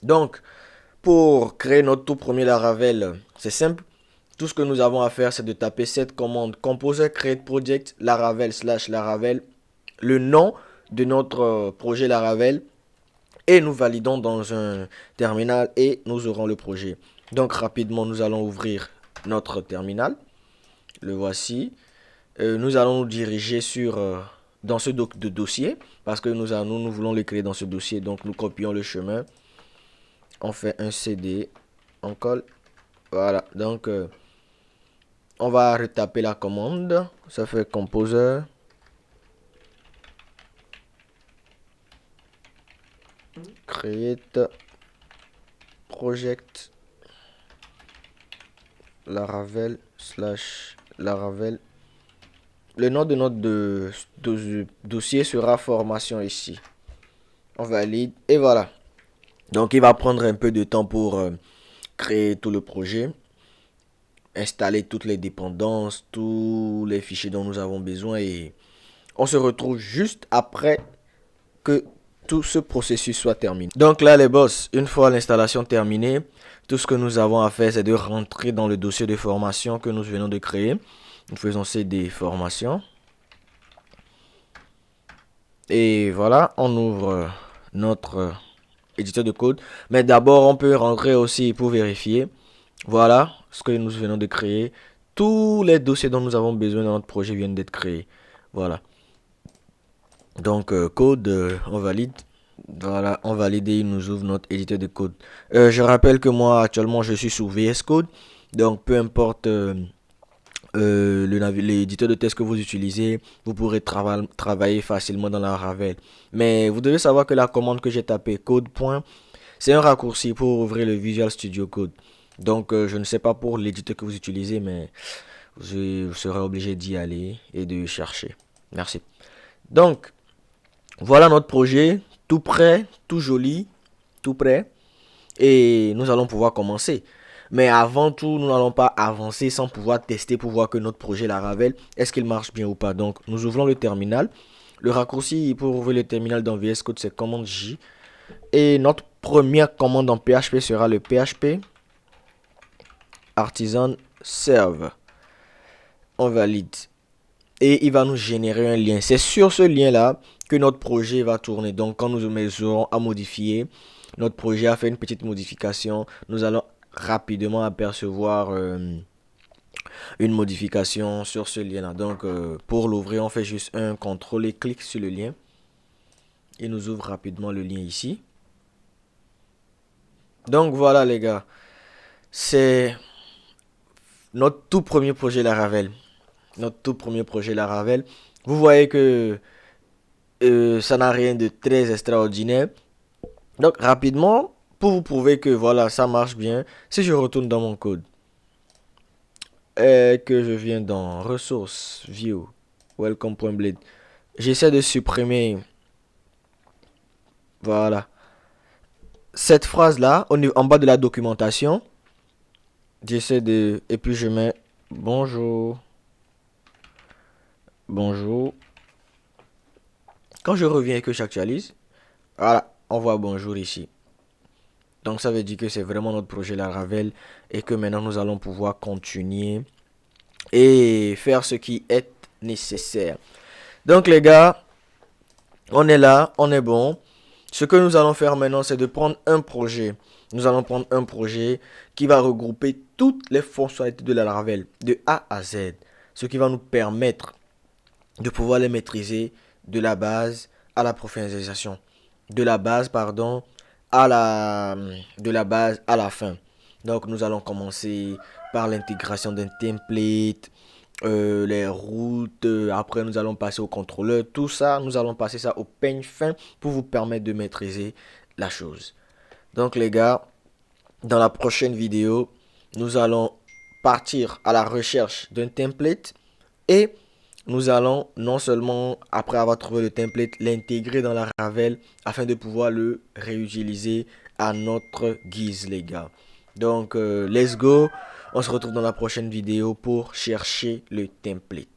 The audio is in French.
Donc, pour créer notre tout premier Laravel, c'est simple. Tout ce que nous avons à faire, c'est de taper cette commande composer create project Laravel slash Laravel, le nom de notre projet Laravel, et nous validons dans un terminal et nous aurons le projet. Donc rapidement, nous allons ouvrir notre terminal. Le voici. Nous allons nous diriger sur dans ce dossier parce que nous voulons le créer dans ce dossier. Donc nous copions le chemin. On fait un CD. On colle. Voilà. Donc on va retaper la commande. Ça fait composer. Create project Laravel slash Laravel. Le nom de notre dossier sera formation ici. On valide et voilà. Donc il va prendre un peu de temps pour créer tout le projet, installer toutes les dépendances, tous les fichiers dont nous avons besoin et on se retrouve juste après que tout ce processus soit terminé. Donc là les boss, une fois l'installation terminée, tout ce que nous avons à faire c'est de rentrer dans le dossier de formation que nous venons de créer. Nous faisons CD formation. Et voilà, on ouvre notre éditeur de code. Mais d'abord, on peut rentrer aussi pour vérifier. Voilà ce que nous venons de créer. Tous les dossiers dont nous avons besoin dans notre projet viennent d'être créés. Voilà. Donc, code, on valide. Voilà, on valide et il nous ouvre notre éditeur de code. Je rappelle que moi, actuellement, je suis sous VS Code. Donc, peu importe l'éditeur de test que vous utilisez, vous pourrez travailler facilement dans la Laravel. Mais vous devez savoir que la commande que j'ai tapée, code. C'est un raccourci pour ouvrir le Visual Studio Code. Donc, je ne sais pas pour l'éditeur que vous utilisez, mais vous serez obligé d'y aller et de chercher. Merci. Donc, voilà notre projet, tout prêt, tout joli, tout prêt. Et nous allons pouvoir commencer. Mais avant tout, nous n'allons pas avancer sans pouvoir tester pour voir que notre projet Laravel, est-ce qu'il marche bien ou pas. Donc, nous ouvrons le terminal. Le raccourci pour ouvrir le terminal dans VS Code, c'est commande J. Et notre première commande en PHP sera le PHP artisan serve. On valide. Et il va nous générer un lien. C'est sur ce lien-là que notre projet va tourner. Donc, quand nous aurons à modifier, notre projet a fait une petite modification, nous allons rapidement apercevoir une modification sur ce lien-là. Donc, pour l'ouvrir, on fait juste un contrôle et clic sur le lien. Il nous ouvre rapidement le lien ici. Donc, voilà les gars. C'est notre tout premier projet Laravel. Notre tout premier projet Laravel. Vous voyez que ça n'a rien de très extraordinaire. Donc rapidement, pour vous prouver que voilà, ça marche bien, si je retourne dans mon code et que je viens dans ressources, view, welcome.blade, j'essaie de supprimer, voilà, cette phrase-là, en bas de la documentation, j'essaie de, et puis je mets bonjour, bonjour. Quand je reviens et que j'actualise, voilà, on voit bonjour ici. Donc ça veut dire que c'est vraiment notre projet Laravel et que maintenant nous allons pouvoir continuer et faire ce qui est nécessaire. Donc les gars, on est là, on est bon. Ce que nous allons faire maintenant, c'est de prendre un projet. Nous allons prendre un projet qui va regrouper toutes les fonctionnalités de la Laravel de A à Z. Ce qui va nous permettre de pouvoir les maîtriser de la base à la professionnalisation. De la base, pardon, de la base à la fin. Donc nous allons commencer par l'intégration d'un template, les routes, après nous allons passer au contrôleur, tout ça, nous allons passer ça au peigne fin pour vous permettre de maîtriser la chose. Donc les gars, dans la prochaine vidéo, nous allons partir à la recherche d'un template et nous allons non seulement, après avoir trouvé le template, l'intégrer dans la Laravel afin de pouvoir le réutiliser à notre guise, les gars. Donc, let's go. On se retrouve dans la prochaine vidéo pour chercher le template.